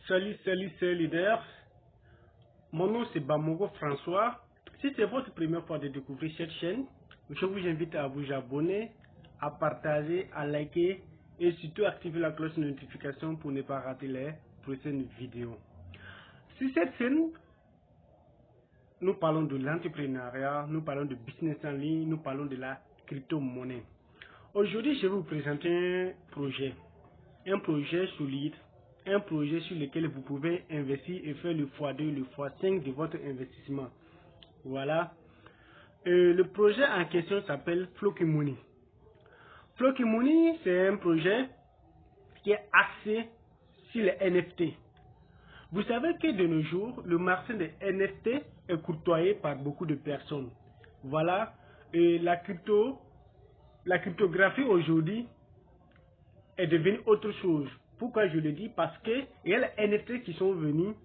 Salut leader. Mon nom c'est Bamogo François. Si c'est votre première fois de découvrir cette chaîne, je vous invite à vous abonner, à partager, à liker et surtout activer la cloche de notification pour ne pas rater les prochaines vidéos. Sur cette chaîne, nous parlons de l'entrepreneuriat, nous parlons de business en ligne, nous parlons de la crypto-monnaie. Aujourd'hui, je vais vous présenter un projet solide, un projet sur lequel vous pouvez investir et faire le x2, le x5 de votre investissement. Voilà. Le projet en question s'appelle Flokimuni. Flokimuni, c'est un projet qui est axé sur les NFT. Vous savez que de nos jours, le marché des NFT est courtoyé par beaucoup de personnes. Voilà. Et la cryptographie aujourd'hui est devenue autre chose. Pourquoi je le dis? Parce que il y a les NFT qui sont venus,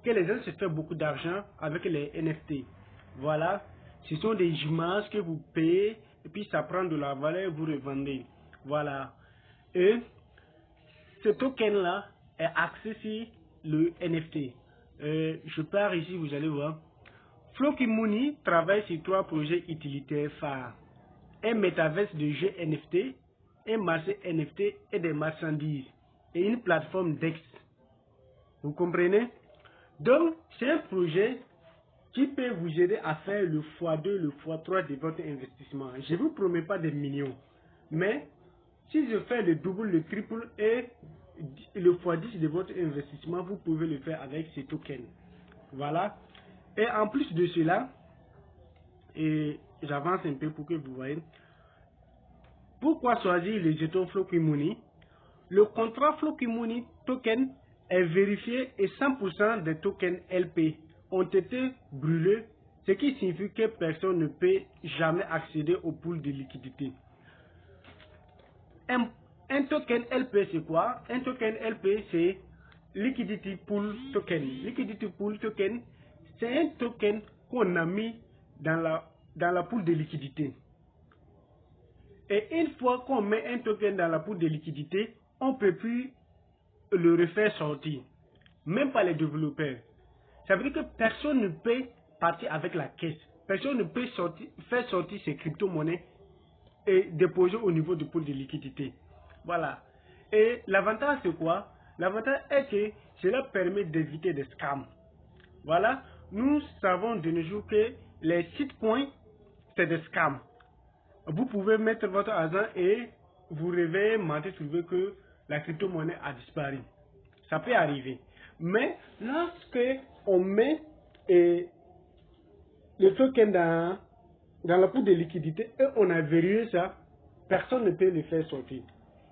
que les gens se font beaucoup d'argent avec les NFT. Voilà. Ce sont des images que vous payez et puis ça prend de la valeur et vous revendez. Voilà. Et ce token-là est axé sur le NFT. Je pars ici, vous allez voir. Flokimuni travaille sur 3 projets utilitaires phares. Un métaverse de jeux NFT, un marché NFT et des marchandises, et une plateforme DEX. Vous comprenez? Donc, c'est un projet qui peut vous aider à faire le x2, le x3 de votre investissement. Je ne vous promets pas des millions, mais si je fais le double, le triple et le x10 de votre investissement, vous pouvez le faire avec ces tokens. Voilà. Et en plus de cela, et j'avance un peu pour que vous voyez. Pourquoi choisir les jetons Flokimuni? Le contrat Flokimuni token est vérifié et 100% des tokens LP ont été brûlés, ce qui signifie que personne ne peut jamais accéder au pool de liquidité. Un token LP, c'est quoi? Un token LP, c'est Liquidity Pool Token. Liquidity Pool Token, c'est un token qu'on a mis dans la pool de liquidité. Et une fois qu'on met un token dans la pool de liquidité, on ne peut plus le refaire sortir. Même pas les développeurs. Ça veut dire que personne ne peut partir avec la caisse. Personne ne peut faire sortir ses crypto-monnaies et déposer au niveau du pool de liquidité. Voilà. Et l'avantage c'est quoi? L'avantage est que cela permet d'éviter des scams. Voilà. Nous savons de nos jours que les shitcoins, c'est des scams. Vous pouvez mettre votre argent et vous réveillez, mentir, trouver que la crypto-monnaie a disparu. Ça peut arriver. Mais lorsque on met le token dans la pool de liquidité et on a verrouillé ça, personne ne peut le faire sortir.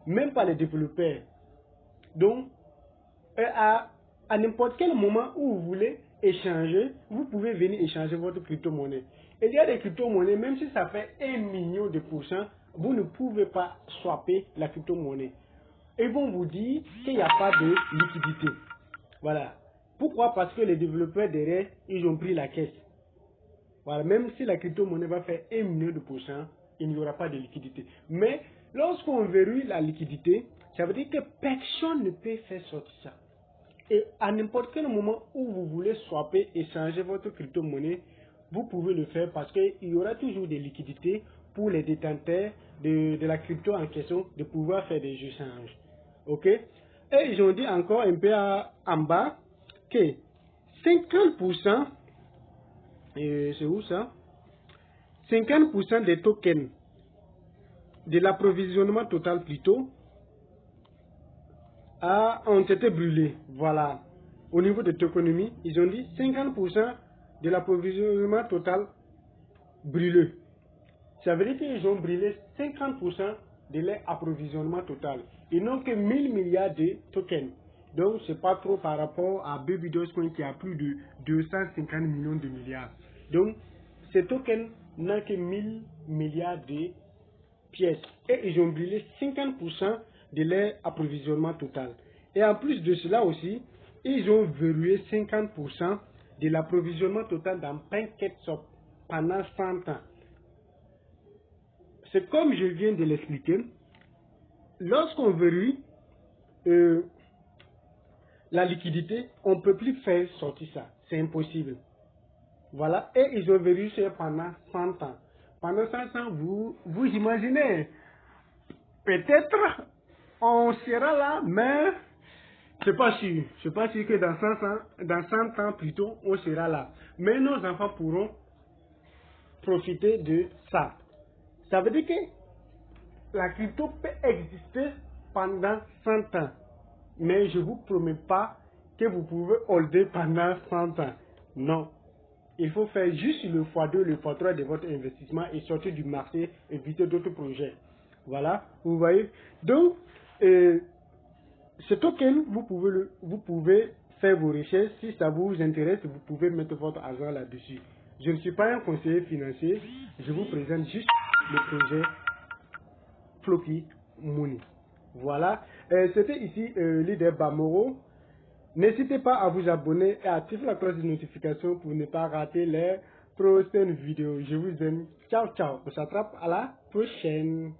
Même pas les développeurs. Donc, à n'importe quel moment où vous voulez échanger, vous pouvez venir échanger votre crypto-monnaie. Et il y a des crypto-monnaies, même si ça fait 1 million de pourcents, vous ne pouvez pas swapper la crypto-monnaie. Ils vont vous dire qu'il n'y a pas de liquidité. Voilà. Pourquoi? Parce que les développeurs derrière, ils ont pris la caisse. Voilà. Même si la crypto-monnaie va faire 1 million de pourcents, il n'y aura pas de liquidité. Mais lorsqu'on verrouille la liquidité, ça veut dire que personne ne peut faire sortir ça. Et à n'importe quel moment où vous voulez swapper et changer votre crypto-monnaie, vous pouvez le faire parce qu'il y aura toujours des liquidités pour les détenteurs de la crypto en question de pouvoir faire des échanges. Ok? Et ils ont dit encore un peu en bas que 50%, c'est où ça? 50% des tokens de l'approvisionnement total plutôt ont été brûlés. Voilà. Au niveau de l'économie, ils ont dit 50% de l'approvisionnement total brûlé. Ça veut dire qu'ils ont brûlé 50% de leur approvisionnement total. Ils n'ont que 1000 milliards de tokens. Donc, ce n'est pas trop par rapport à Baby Dogecoin qui a plus de 250 millions de milliards. Donc, ces tokens n'ont que 1000 milliards de pièces. Et ils ont brûlé 50% de leur approvisionnement total. Et en plus de cela aussi, ils ont verrouillé 50% de l'approvisionnement total dans PancakeSwap pendant 100 ans. C'est comme je viens de l'expliquer, lorsqu'on verrouille la liquidité, on ne peut plus faire sortir ça. C'est impossible. Voilà. Et ils ont vérifié pendant 100 ans. Pendant 100 ans, vous imaginez, peut-être on sera là, mais c'est pas sûr. C'est pas sûr que dans 100 ans plutôt, on sera là. Mais nos enfants pourront profiter de ça. Ça veut dire que la crypto peut exister pendant 100 ans. Mais je ne vous promets pas que vous pouvez holder pendant 100 ans. Non. Il faut faire juste le x2, le x3 de votre investissement et sortir du marché, éviter d'autres projets. Voilà, vous voyez. Donc, c'est auquel vous pouvez faire vos recherches. Si ça vous intéresse, vous pouvez mettre votre argent là-dessus. Je ne suis pas un conseiller financier. Je vous présente juste le projet Floki Money. Voilà. C'était ici Leader Bamoro. N'hésitez pas à vous abonner et à activer la cloche de notification pour ne pas rater les prochaines vidéos. Je vous aime. Ciao, ciao. On s'attrape à la prochaine.